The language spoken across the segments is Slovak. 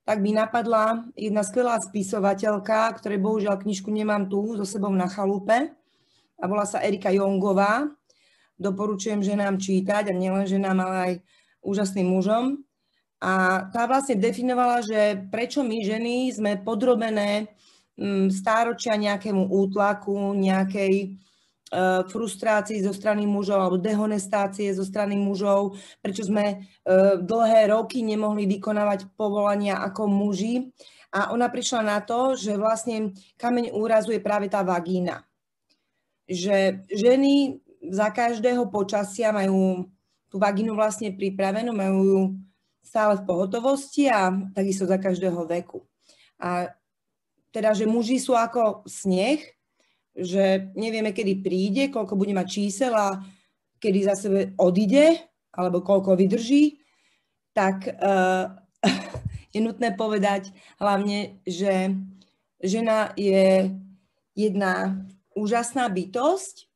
tak mi napadla jedna skvelá spisovateľka, ktorej bohužiaľ knižku nemám tu so sebou na chalupe, a volá sa Erika Jongová. Doporučujem ženám čítať, a nielen ženám, ale aj úžasným mužom. A tá vlastne definovala, že prečo my ženy sme podrobené stáročia nejakému útlaku, nejakej frustrácii zo strany mužov alebo dehonestácie zo strany mužov, prečo sme dlhé roky nemohli vykonávať povolania ako muži. A ona prišla na to, že vlastne kameň úrazu je práve tá vagína. Že ženy za každého počasia majú tú vagínu vlastne pripravenú, majú ju stále v pohotovosti a takisto za každého veku. A teda, že muži sú ako sneh, že nevieme, kedy príde, koľko bude mať čísel a kedy za sebe odíde, alebo koľko vydrží, tak je nutné povedať hlavne, že žena je jedna úžasná bytosť,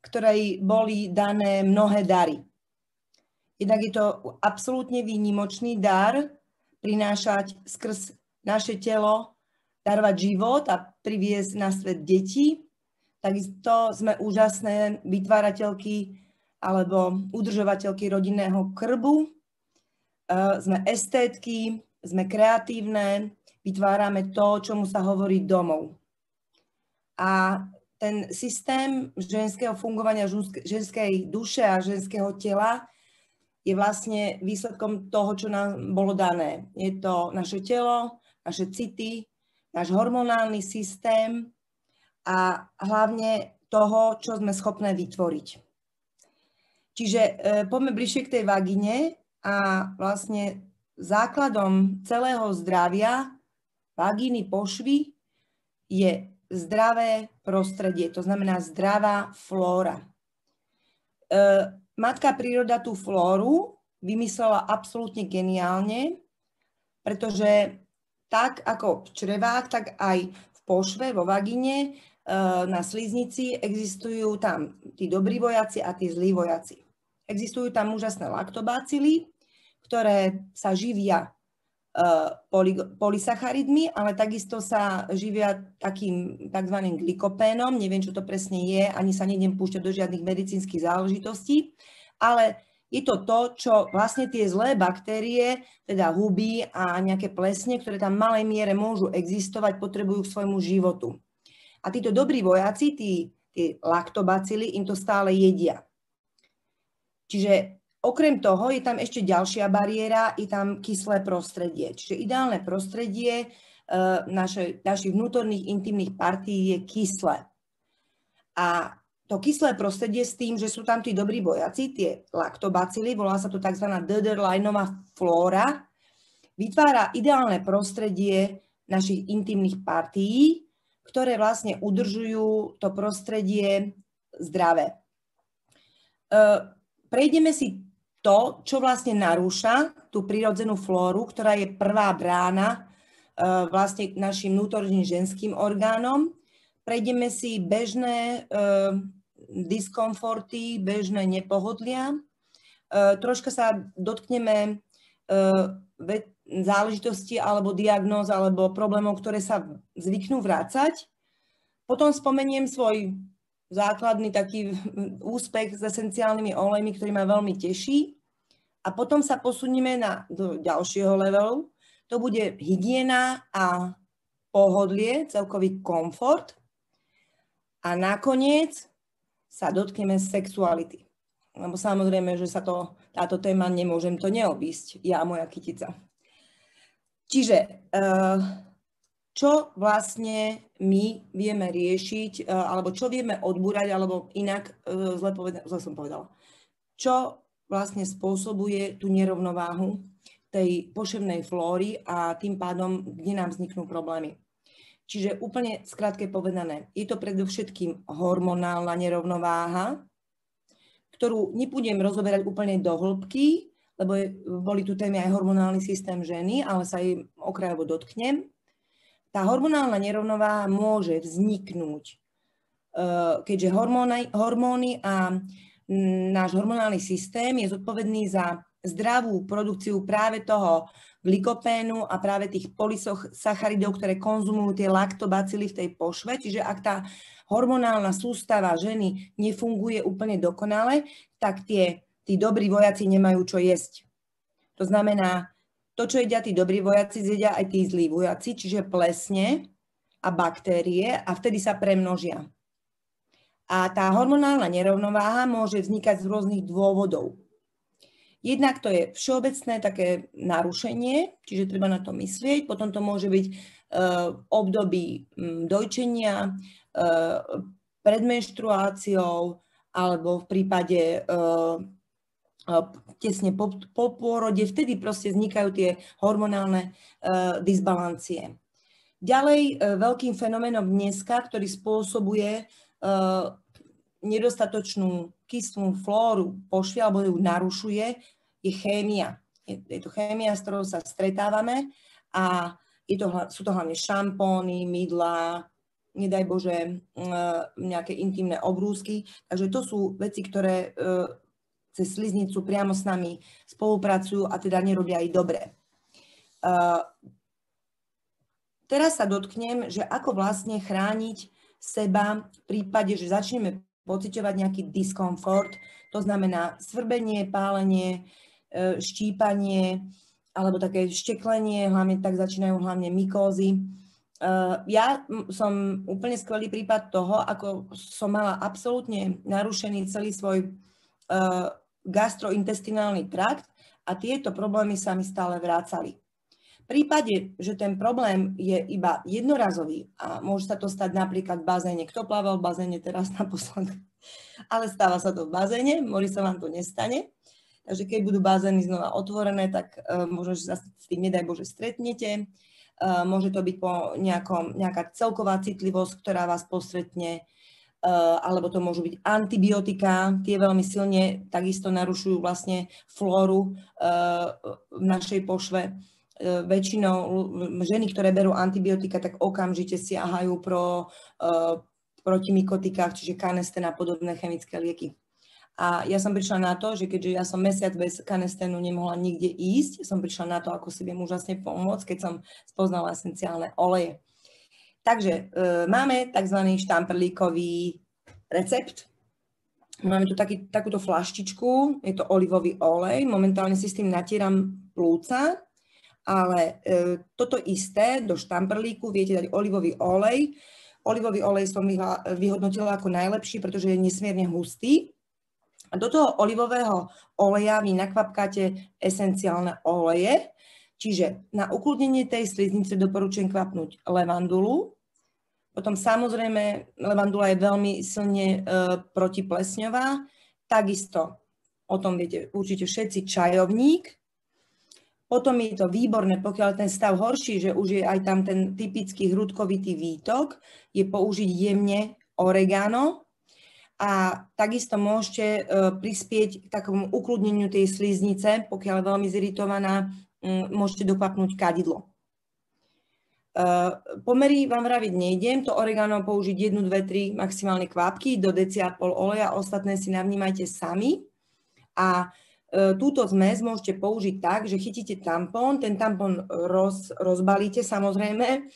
ktorej boli dané mnohé dary. Jednak je to absolútne výnimočný dar prinášať skrz naše telo, darovať život a priviesť na svet deti. Takisto sme úžasné vytvárateľky alebo udržovateľky rodinného krbu. Sme estétky, sme kreatívne, vytvárame to, čomu sa hovorí domov. A ten systém ženského fungovania, ženskej duše a ženského tela je vlastne výsledkom toho, čo nám bolo dané. Je to naše telo, naše city, náš hormonálny systém a hlavne toho, čo sme schopné vytvoriť. Čiže poďme bližšie k tej vagíne a vlastne základom celého zdravia vagíny pošvy je zdravé prostredie, to znamená zdravá flóra. Matka príroda tú flóru vymyslela absolútne geniálne, pretože tak ako v črevách, tak aj v pošve, vo vagíne, na sliznici existujú tam tí dobrí vojaci a tí zlí vojaci. Existujú tam úžasné laktobacily, ktoré sa živia polysacharidmi, ale takisto sa živia takým tzv. Glykopénom, neviem, čo to presne je, ani sa nejdem púšťať do žiadnych medicínskych záležitostí, ale je to to, čo vlastne tie zlé baktérie, teda huby a nejaké plesne, ktoré tam v malej miere môžu existovať, potrebujú k svojmu životu. A títo dobrí vojaci, tí laktobacily, im to stále jedia. Čiže okrem toho je tam ešte ďalšia bariéra, je tam kyslé prostredie. Čiže ideálne prostredie našich vnútorných intimných partí je kyslé. A to kyslé prostredie s tým, že sú tam tí dobrí vojaci, tie laktobacily, volá sa to tzv. Döderleinová flóra, vytvára ideálne prostredie našich intimných partií, ktoré vlastne udržujú to prostredie zdravé. Prejdeme si to, čo vlastne narúša tú prirodzenú flóru, ktorá je prvá brána vlastne k našim vnútorným ženským orgánom. Prejdeme si bežné diskomforty, bežné nepohodlia. Troška sa dotkneme záležitosti alebo diagnóz alebo problémov, ktoré sa zvyknú vrácať. Potom spomeniem svoj základný taký úspech s esenciálnymi olejmi, ktorý ma veľmi teší. A potom sa posunieme do ďalšieho levelu. To bude hygiena a pohodlie, celkový komfort. A nakoniec sa dotkneme sexuality. Lebo samozrejme, že sa táto téma nemôžem to neobísť, ja a moja kytica. Čiže čo vlastne my vieme riešiť, alebo čo vieme odbúrať, alebo inak, zle som povedala, čo vlastne spôsobuje tú nerovnováhu tej poševnej flóry a tým pádom, kde nám vzniknú problémy. Čiže úplne skrátke povedané, je to predovšetkým hormonálna nerovnováha, ktorú nebudem rozoberať úplne do hĺbky, lebo boli tu témy aj hormonálny systém ženy, ale sa jej okrajovo dotknem. Tá hormonálna nerovnováha môže vzniknúť, keďže hormóny a náš hormonálny systém je zodpovedný za zdravú produkciu práve toho glykopénu a práve tých polysacharidov, ktoré konzumujú tie laktobacily v tej pošve. Čiže ak tá hormonálna sústava ženy nefunguje úplne dokonale, tak tí dobrí vojaci nemajú čo jesť. To znamená, to, čo jedia tí dobrí vojaci, zjedia aj tí zlí vojaci, čiže plesne a baktérie a vtedy sa premnožia. A tá hormonálna nerovnováha môže vznikať z rôznych dôvodov. Jednak to je všeobecné také narušenie, čiže treba na to myslieť. Potom to môže byť v období dojčenia, pred menštruáciou alebo v prípade tesne po pôrode. Vtedy proste vznikajú tie hormonálne disbalancie. Ďalej veľkým fenoménom dneska, ktorý spôsobuje nedostatočnú kyslú flóru pošvy alebo ju narušuje, je chémia. Je to chémia, s ktorou sa stretávame a sú to hlavne šampóny, mydlá, nedaj Bože, nejaké intimné obrúsky. Takže to sú veci, ktoré cez sliznicu priamo s nami spolupracujú a teda nerobia aj dobre. Teraz sa dotknem, že ako vlastne chrániť seba v prípade, že začneme pociťovať nejaký diskomfort, to znamená svrbenie, pálenie, štípanie alebo také šteklenie, hlavne tak začínajú hlavne mykózy. Ja som úplne skvelý prípad toho, ako som mala absolútne narušený celý svoj gastrointestinálny trakt a tieto problémy sa mi stále vrácali. V prípade, že ten problém je iba jednorazový a môže sa to stať napríklad v bazéne, kto plával v bazéne teraz naposledy, ale stáva sa to v bazéne, možno sa vám to nestane. Takže keď budú bazény znova otvorené, tak možno, že sa s tým nedaj Bože stretnete. Môže to byť po nejaká celková citlivosť, ktorá vás postretne, alebo to môžu byť antibiotika, tie veľmi silne takisto narušujú vlastne flóru v našej pošve. Väčšinou ženy, ktoré berú antibiotika, tak okamžite siahajú proti mykotikách, čiže kanesten a podobné chemické lieky. A ja som prišla na to, že keďže ja som mesiac bez kanestenu nemohla nikde ísť, som prišla na to, ako si viem úžasne pomôcť, keď som spoznala esenciálne oleje. Takže máme tzv. Štamprlíkový recept. Máme tu takúto flaštičku, je to olivový olej, momentálne si s tým natieram plúca, ale toto isté do štamprlíku viete dať olivový olej. Olivový olej som vyhodnotila ako najlepší, pretože je nesmierne hustý. A do toho olivového oleja vy nakvapkáte esenciálne oleje, čiže na ukludnenie tej sliznice doporučujem kvapnúť levandulu. Potom samozrejme levandula je veľmi silne protiplesňová. Takisto, o tom viete určite všetci, čajovník. Potom je to výborné, pokiaľ ten stav horší, že už je aj tam ten typický hrudkovitý výtok, je použiť jemne oregano a takisto môžete prispieť k takomu ukludneniu tej sliznice, pokiaľ je veľmi ziritovaná, môžete dokvapnúť kadidlo. Pomery vám vraviť nejdem, to oregano použiť 1, 2, 3 maximálne kvapky do deci a pol oleja, ostatné si navnímajte sami. A túto zmes môžete použiť tak, že chytíte tampón, ten tampón rozbalíte samozrejme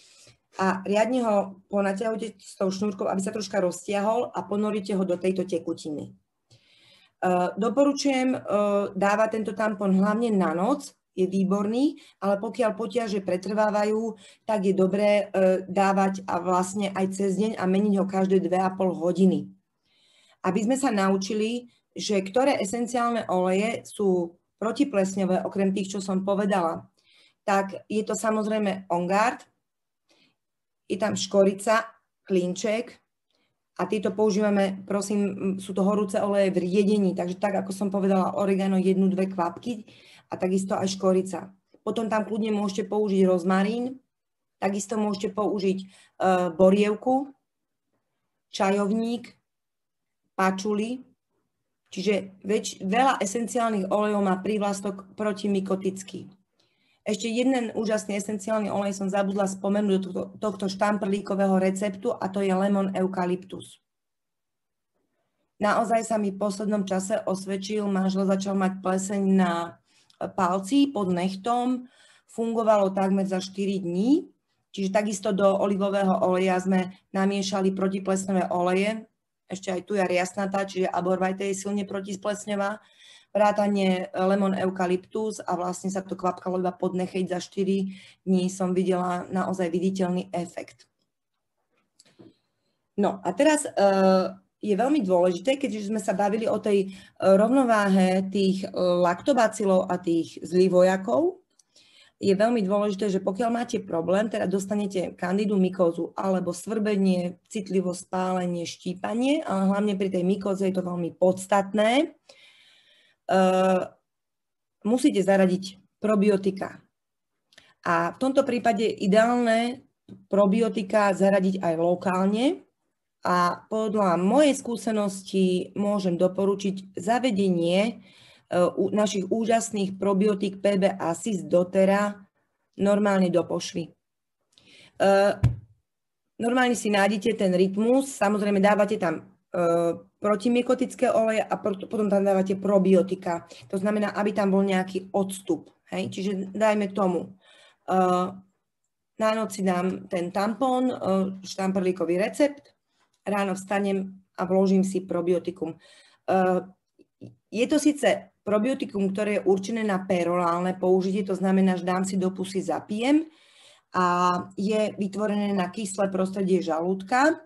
a riadne ho ponaťahujte s tou šnúrkou, aby sa troška roztiahol a ponoríte ho do tejto tekutiny. Doporučujem dávať tento tampón hlavne na noc, je výborný, ale pokiaľ potiaže pretrvávajú, tak je dobré dávať a vlastne aj cez deň a meniť ho každé 2,5 hodiny. Aby sme sa naučili, že ktoré esenciálne oleje sú protiplesňové, okrem tých, čo som povedala, tak je to samozrejme On Guard, je tam škorica, klinček a tieto používame, prosím, sú to horúce oleje v riedení, takže tak, ako som povedala, oregano 1, 2 kvapky a takisto aj škorica. Potom tam kľudne môžete použiť rozmarín, takisto môžete použiť borievku, čajovník, pačuli. Čiže veľa esenciálnych olejov má prívlastok protimykotický. Ešte jeden úžasný esenciálny olej som zabudla spomenúť do tohto štamprlíkového receptu a to je lemon eukalyptus. Naozaj sa mi v poslednom čase osvedčil, manžel začal mať pleseň na palci pod nechtom fungovalo takmer za 4 dní. Čiže takisto do olivového oleja sme namiešali protiplesňové oleje. Ešte aj tu je riasnatá, čiže Arborvitae je silne protiplesňová. Vrátanie lemon eukalyptus a vlastne sa to kvapkalo iba pod necheť. Za 4 dní som videla naozaj viditeľný efekt. No a teraz je veľmi dôležité, keďže sme sa bavili o tej rovnováhe tých laktobacilov a tých zlívojakov, je veľmi dôležité, že pokiaľ máte problém, teda dostanete kandidu mykózu alebo svrbenie, citlivosť, spálenie, štípanie, ale hlavne pri tej mykóze je to veľmi podstatné, musíte zaradiť probiotika. A v tomto prípade je ideálne probiotika zaradiť aj lokálne a podľa mojej skúsenosti môžem doporučiť zavedenie našich úžasných probiotík PB Assist doTERRA normálne do pošvy. Normálne si nájdete ten rytmus, samozrejme dávate tam protimykotické oleje a potom tam dávate probiotika. To znamená, aby tam bol nejaký odstup. Hej? Čiže dajme tomu, na noc si dám ten tampón, štamprlíkový recept, ráno vstanem a vložím si probiotikum. Je to síce probiotikum, ktoré je určené na perorálne použitie, to znamená, že dám si do pusy, zapijem a je vytvorené na kyslé prostredie žalúdka,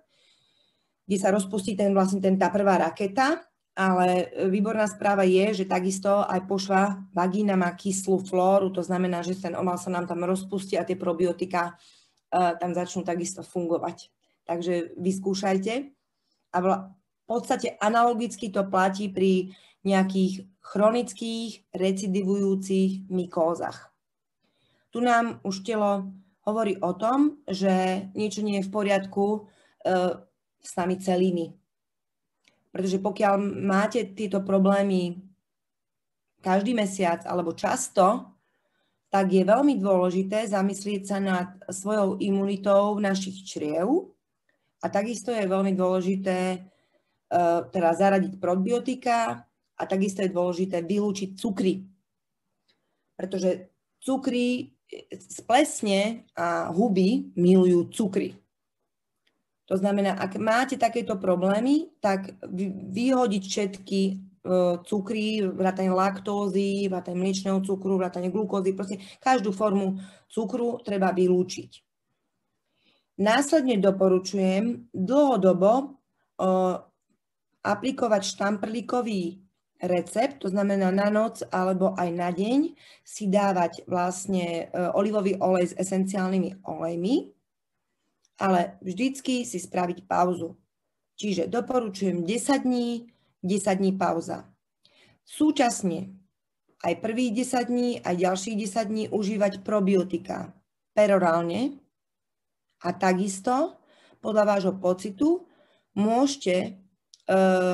kde sa rozpustí tá prvá raketa, ale výborná správa je, že takisto aj pošva vagína má kyslú flóru, to znamená, že ten omal sa nám tam rozpustí a tie probiotika tam začnú takisto fungovať. Takže vyskúšajte. A v podstate analogicky to platí pri nejakých chronických, recidivujúcich mykózach. Tu nám už telo hovorí o tom, že niečo nie je v poriadku s nami celými. Pretože pokiaľ máte tieto problémy každý mesiac alebo často, tak je veľmi dôležité zamyslieť sa nad svojou imunitou našich čriev a takisto je veľmi dôležité teda zaradiť probiotika a takisto je dôležité vylúčiť cukry. Pretože cukry z plesne a huby milujú cukry. To znamená, ak máte takéto problémy, tak vyhodiť všetky cukry, vrátane laktózy, vrátane mliečného cukru, vrátane glukózy, proste každú formu cukru treba vylúčiť. Následne doporučujem dlhodobo aplikovať štamprlíkový recept, to znamená na noc alebo aj na deň si dávať vlastne olivový olej s esenciálnymi olejmi, ale vždycky si spraviť pauzu. Čiže doporučujem 10 dní pauza. Súčasne aj prvých 10 dní, aj ďalších 10 dní užívať probiotika perorálne a takisto podľa vášho pocitu môžete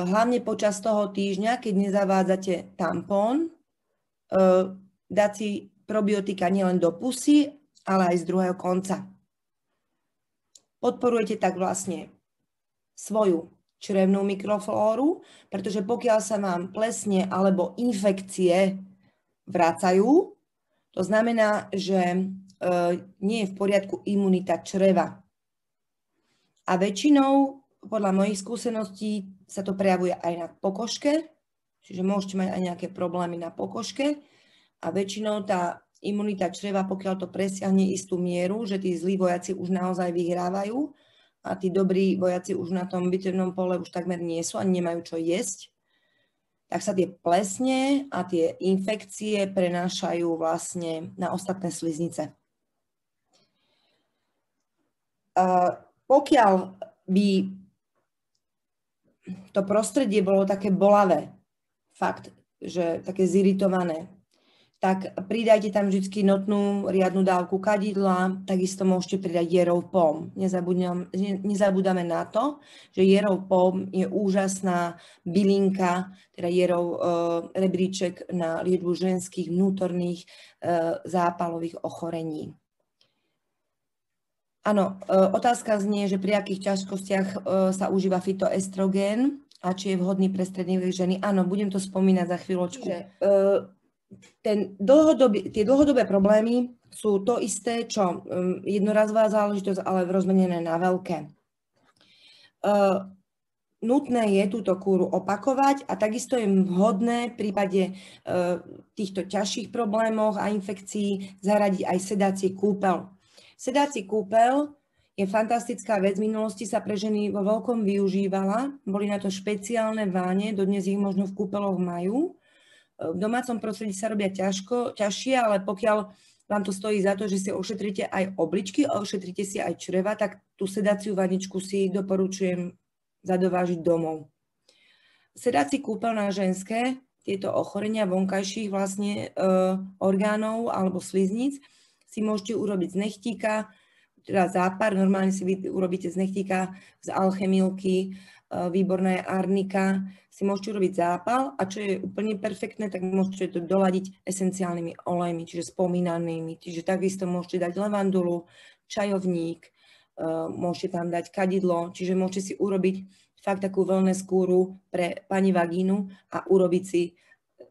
hlavne počas toho týždňa, keď nezavádzate tampón, dať si probiotika nielen do pusy, ale aj z druhého konca. Podporujete tak vlastne svoju črevnú mikroflóru, pretože pokiaľ sa vám plesne alebo infekcie vracajú, to znamená, že nie je v poriadku imunita čreva. A väčšinou podľa mojich skúseností sa to prejavuje aj na pokožke, čiže môžete mať aj nejaké problémy na pokožke a väčšinou tá imunita čreva, pokiaľ to presiahne istú mieru, že tí zlí vojaci už naozaj vyhrávajú a tí dobrí vojaci už na tom bitevnom pole už takmer nie sú a nemajú čo jesť, tak sa tie plesne a tie infekcie prenášajú vlastne na ostatné sliznice. Pokiaľ by to prostredie bolo také bolavé, fakt, že také ziritované, tak pridajte tam vždy notnú riadnu dávku kadidla, takisto môžete pridať Yarrow Pom. Nezabúdame na to, že Yarrow Pom je úžasná bylinka, teda Yarrow rebríček na liečbu ženských vnútorných zápalových ochorení. Áno, otázka znie, že pri akých ťažkostiach sa užíva fytoestrogén a či je vhodný pre stredný vek ženy. Áno, budem to spomínať za chvíľočku. tie dlhodobé problémy sú to isté, čo jednorazová záležitosť, ale rozmenené na veľké. Nutné je túto kúru opakovať a takisto je vhodné v prípade týchto ťažších problémoch a infekcií zaradiť aj sedací kúpeľ. Sedací kúpeľ je fantastická vec, v minulosti sa pre ženy vo veľkom využívala, boli na to špeciálne váne, dodnes ich možno v kúpeľoch majú. V domácom prostredí sa robia ťažšie, ale pokiaľ vám to stojí za to, že si ošetríte aj obličky a ošetríte si aj čreva, tak tú sedaciu vaničku si doporučujem zadovážiť domov. Sedací kúpeľ na ženské, tieto ochorenia vonkajších vlastne orgánov alebo slizníc si môžete urobiť z nechtíka, teda zápar, normálne si vy urobíte z nechtíka, z alchemilky, výborná je arnika, si môžete urobiť zápal a čo je úplne perfektné, tak môžete to doladiť esenciálnymi olejmi, čiže spomínanými. Čiže takisto môžete dať levandulu, čajovník, môžete tam dať kadidlo, čiže môžete si urobiť fakt takú wellness kúru pre pani vagínu a urobiť si,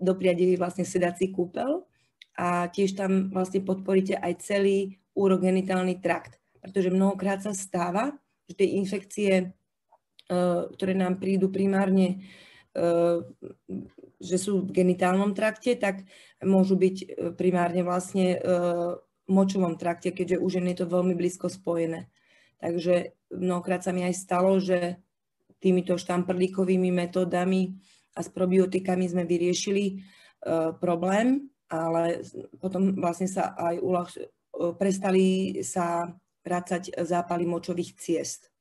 dopriať jej vlastne sedací kúpeľ a tiež tam vlastne podporíte aj celý urogenitálny trakt, pretože mnohokrát sa stáva, že tie infekcie, ktoré nám prídu primárne, že sú v genitálnom trakte, tak môžu byť primárne vlastne v močovom trakte, keďže u žien je to veľmi blízko spojené. Takže mnohokrát sa mi aj stalo, že týmito štamprlíkovými metódami a s probiotikami sme vyriešili problém, ale potom vlastne sa aj prestali sa vracať zápaly močových ciest.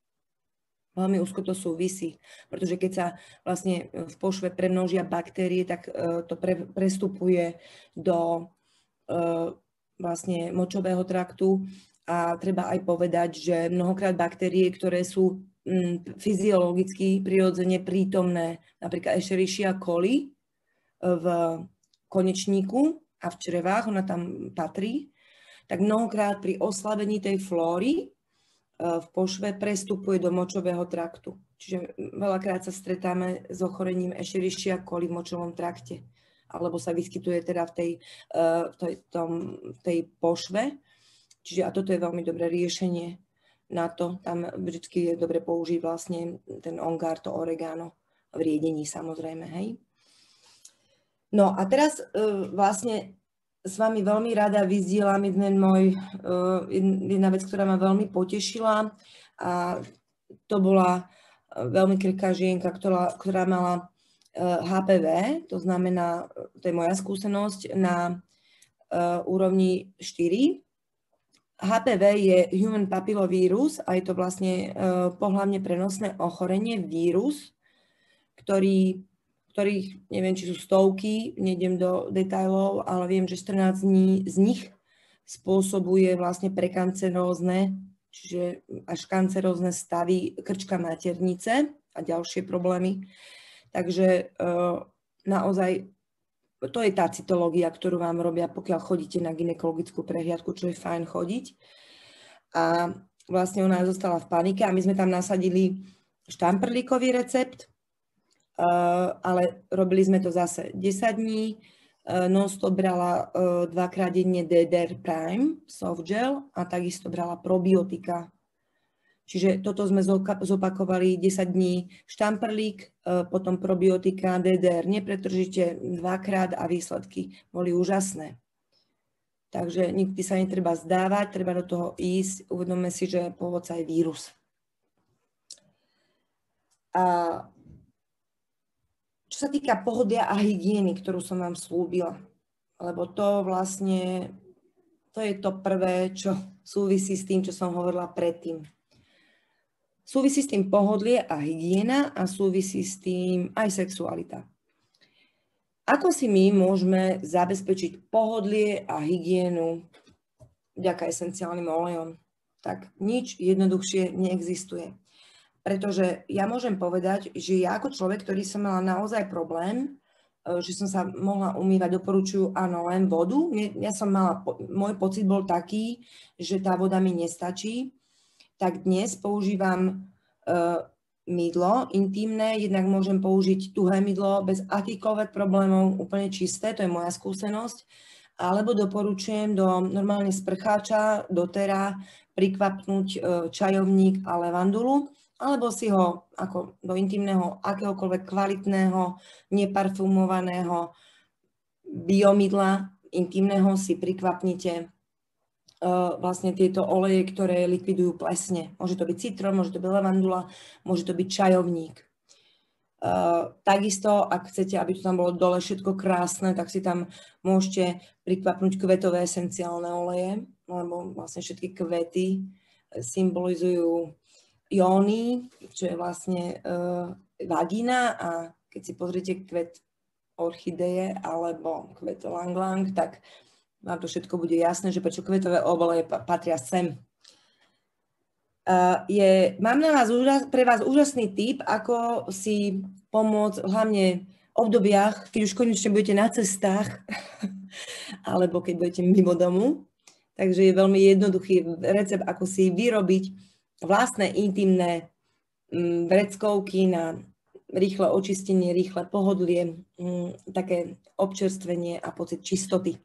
Veľmi úzko to súvisí, pretože keď sa vlastne v pošve premnožia baktérie, tak to prestupuje do vlastne močového traktu a treba aj povedať, že mnohokrát baktérie, ktoré sú fyziologicky prirodzene prítomné, napríklad Escherichia coli v konečníku a v črevách, ona tam patrí, tak mnohokrát pri oslabení tej flóry v pošve prestupuje do močového traktu. Čiže veľakrát sa stretáme s ochorením Escherichia coli v močovom trakte, alebo sa vyskytuje teda v tej pošve. Čiže a toto je veľmi dobré riešenie na to. Tam vždy je dobre použiť vlastne ten ongár, to oregano v riedení samozrejme, hej. No a teraz vlastne s vami veľmi rada vyzdielam jedna vec, ktorá ma veľmi potešila a to bola veľmi krehká žienka, ktorá mala HPV, to znamená, to je moja skúsenosť, na úrovni 4. HPV je Human Papillovírus a je to vlastne pohlavne prenosné ochorenie, vírus, ktorých neviem, či sú stovky, nejdem do detailov, ale viem, že 14 z nich spôsobuje vlastne prekancerózne, čiže až kancerózne stavy krčka maternice a ďalšie problémy. Takže naozaj to je tá cytológia, ktorú vám robia, pokiaľ chodíte na gynekologickú prehliadku, čo je fajn chodiť. A vlastne ona zostala v panike a my sme tam nasadili štamprlíkový recept, ale robili sme to zase 10 dní, non-stop brala 2-krát denne DDR Prime, soft gel a takisto brala probiotika. Čiže toto sme zopakovali 10 dní štamprlík, potom probiotika, DDR, nepretržite 2-krát a výsledky boli úžasné. Takže nikdy sa netreba zdávať, treba do toho ísť, uvedomme si, že pôvodca je vírus. A čo sa týka pohodia a hygieny, ktorú som vám slúbila, lebo to vlastne, to je to prvé, čo súvisí s tým, čo som hovorila predtým. Súvisí s tým pohodlie a hygiena a súvisí s tým aj sexualita. Ako si my môžeme zabezpečiť pohodlie a hygienu vďaka esenciálnym olejom? Tak nič jednoduchšie neexistuje. Pretože ja môžem povedať, že ja ako človek, ktorý som mala naozaj problém, že som sa mohla umývať, doporučujú áno, len vodu. Môj pocit bol taký, že tá voda mi nestačí. Tak dnes používam mydlo intimné, jednak môžem použiť tuhé mydlo bez akýchkoľvek problémov, úplne čisté, to je moja skúsenosť, alebo doporučujem do normálne sprcháča, do tera, prikvapnúť čajovník a levandulu, alebo si ho ako do intimného, akéhokoľvek kvalitného, neparfumovaného biomydla intimného si prikvapnite vlastne tieto oleje, ktoré likvidujú plesne. Môže to byť citrón, môže to byť levandula, môže to byť čajovník. Takisto, ak chcete, aby to tam bolo dole všetko krásne, tak si tam môžete prikvapnúť kvetové esenciálne oleje, lebo vlastne všetky kvety symbolizujú jóny, čo je vlastne vagína, a keď si pozriete kvet orchideje alebo kvet lang lang, tak vám to všetko bude jasné, že prečo kvetové oleje patria sem. Mám pre vás úžasný tip, ako si pomôcť hlavne v obdobiach, keď už konečne budete na cestách alebo keď budete mimo domu. Takže je veľmi jednoduchý recept, ako si vyrobiť vlastné intimné vreckovky na rýchle očistenie, rýchle pohodlie, také občerstvenie a pocit čistoty.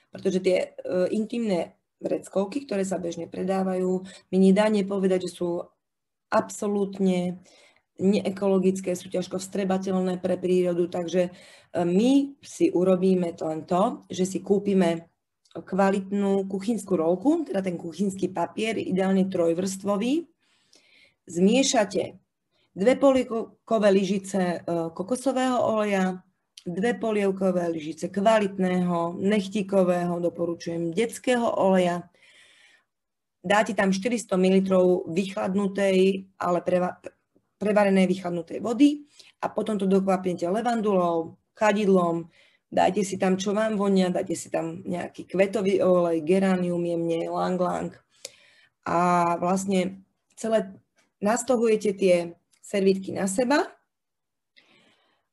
Pretože tie intimné vreckovky, ktoré sa bežne predávajú, mi nedá nepovedať, že sú absolútne neekologické, sú ťažko vstrebateľné pre prírodu, takže my si urobíme len to, že si kúpime kvalitnú kuchynskú rolku, teda ten kuchynský papier, ideálne trojvrstvový, zmiešate 2 polievkové lyžice kokosového oleja, 2 polievkové lyžice kvalitného, nechtíkového, doporučujem detského oleja. Dáte tam 400 ml vychladnutej, ale prevarenej vychladnutej vody a potom to dokvapnete levandulou, kadidlom, dajte si tam, čo vám vonia, dajte si tam nejaký kvetový olej, geranium jemne, lang lang a vlastne celé nastohujete tie servítky na seba.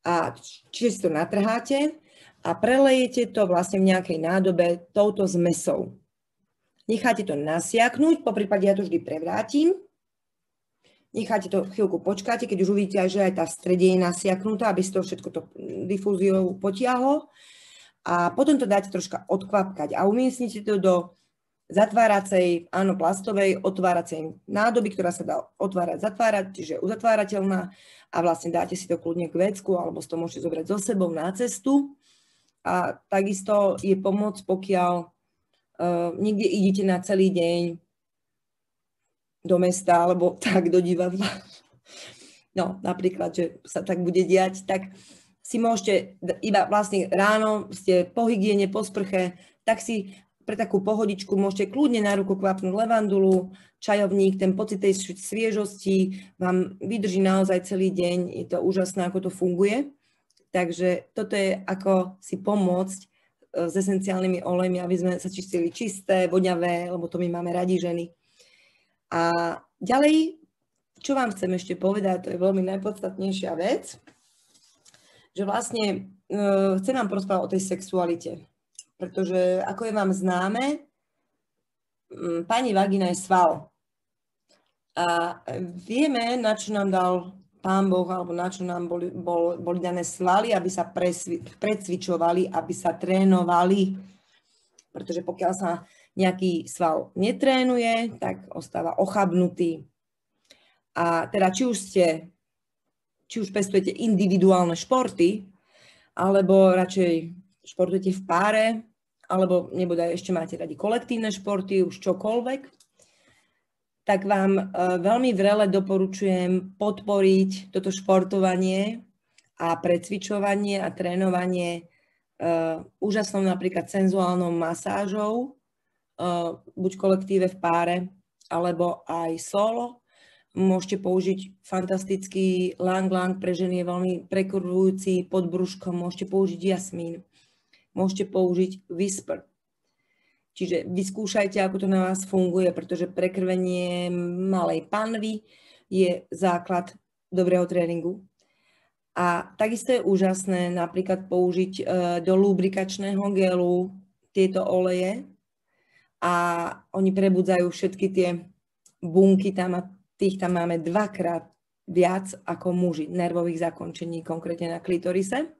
A čiže si to natrháte a prelejete to vlastne v nejakej nádobe touto zmesou. Necháte to nasiaknúť, poprípade ja to vždy prevrátim. Necháte to chvíľku, počkáte, keď už uvidíte, že aj tá v strede je nasiaknutá, aby si to všetko to difúziou potiahlo. A potom to dáte troška odkvapkať a umiestnite to do zatváracej, áno, plastovej otváracej nádoby, ktorá sa dá otvárať, zatvárať, čiže uzatvárateľná, a vlastne dáte si to kľudne k vecku alebo si to môžete zobrať so sebou na cestu. A takisto je pomoc, pokiaľ niekde idete na celý deň do mesta alebo tak do divadla. No, napríklad, že sa tak bude diať, tak si môžete iba vlastne ráno, ste po hygiene, po sprche, tak si pre takú pohodičku môžete kľudne na ruku kvapnúť levandulu, čajovník, ten pocit tej sviežosti vám vydrží naozaj celý deň, je to úžasné, ako to funguje. Takže toto je ako si pomôcť s esenciálnymi olejmi, aby sme sa čistili čisté, voňavé, lebo to my máme radi ženy. A ďalej, čo vám chcem ešte povedať, to je veľmi najpodstatnejšia vec, že vlastne chcem vám porozprávať o tej sexualite. Pretože, ako je vám známe, pani vagína je sval. A vieme, na čo nám dal Pán Boh, alebo na čo nám boli dané svaly, aby sa precvičovali, aby sa trénovali. Pretože pokiaľ sa nejaký sval netrénuje, tak ostáva ochabnutý. A teda či už pestujete individuálne športy, alebo radšej športujete v páre, alebo nebodaj ešte máte radi kolektívne športy, už čokoľvek, tak vám veľmi vrele doporučujem podporiť toto športovanie a precvičovanie a trénovanie úžasnou napríklad senzuálnou masážou, buď kolektíve v páre, alebo aj solo. Môžete použiť fantastický lang lang, pre ženy je veľmi prekurvujúci pod brúškom, môžete použiť jasmín. Môžete použiť Whisper. Čiže vyskúšajte, ako to na vás funguje, pretože prekrvenie malej panvy je základ dobrého tréningu. A takisto je úžasné napríklad použiť do lubrikačného gelu tieto oleje a oni prebudzajú všetky tie bunky tam a tých tam máme 2-krát viac ako muži, nervových zakončení, konkrétne na klitorise.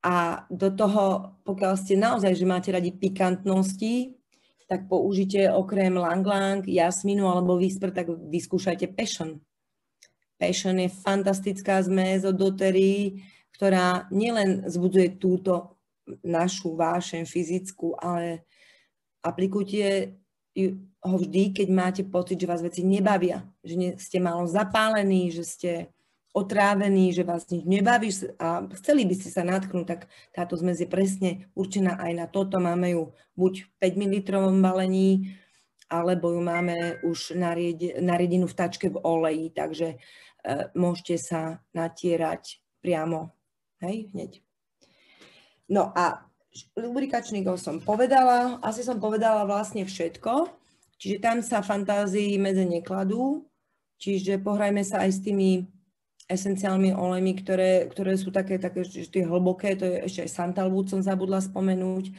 A do toho, pokiaľ ste naozaj, že máte radi pikantnosti, tak použite okrem Lang Lang, jasmínu alebo Whisper, tak vyskúšajte Passion. Passion je fantastická zmes od doTERRY, ktorá nielen vzbudzuje túto našu vášeň fyzickú, ale aplikujte ho vždy, keď máte pocit, že vás veci nebavia, že ste málo zapálení, že ste otrávení, že vás nič nebaví a chceli by ste sa natknúť, tak táto zmes je presne určená aj na toto. Máme ju buď v 5 ml balení, alebo ju máme už nariedenú v tačke v oleji, takže môžete sa natierať priamo, hej, hneď. No a lubrikačný gel som povedala, asi som povedala vlastne všetko, čiže tam sa fantázii medze nekladú, čiže pohrajme sa aj s tými esenciálnymi olejmi, ktoré sú také že tie hlboké, to je ešte aj Santalwood som zabudla spomenúť,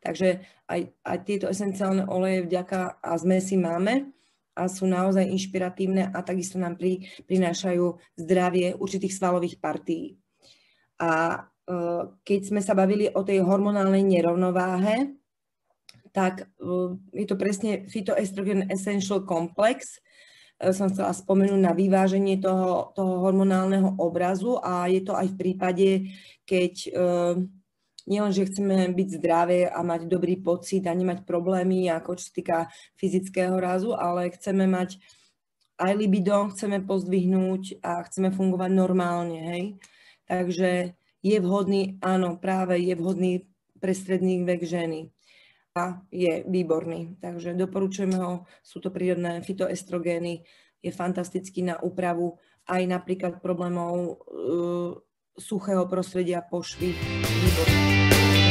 takže aj tieto esenciálne oleje vďaka a zmesi máme a sú naozaj inšpiratívne a takisto nám prinášajú zdravie určitých svalových partií. A keď sme sa bavili o tej hormonálnej nerovnováhe, tak je to presne Phytoestrogen Essential Complex. Som chcela spomenúť na vyváženie toho hormonálneho obrazu a je to aj v prípade, keď nielen, že chceme byť zdravé a mať dobrý pocit a nemať problémy, ako čo sa týka fyzického razu, ale chceme mať aj libido, chceme pozdvihnúť a chceme fungovať normálne, hej. Takže je vhodný, áno, práve je vhodný pre stredný vek ženy. A je výborný, takže doporučujeme ho, sú to prírodné fytoestrogény, je fantastický na úpravu aj napríklad problémov suchého prostredia pošvy, výborný.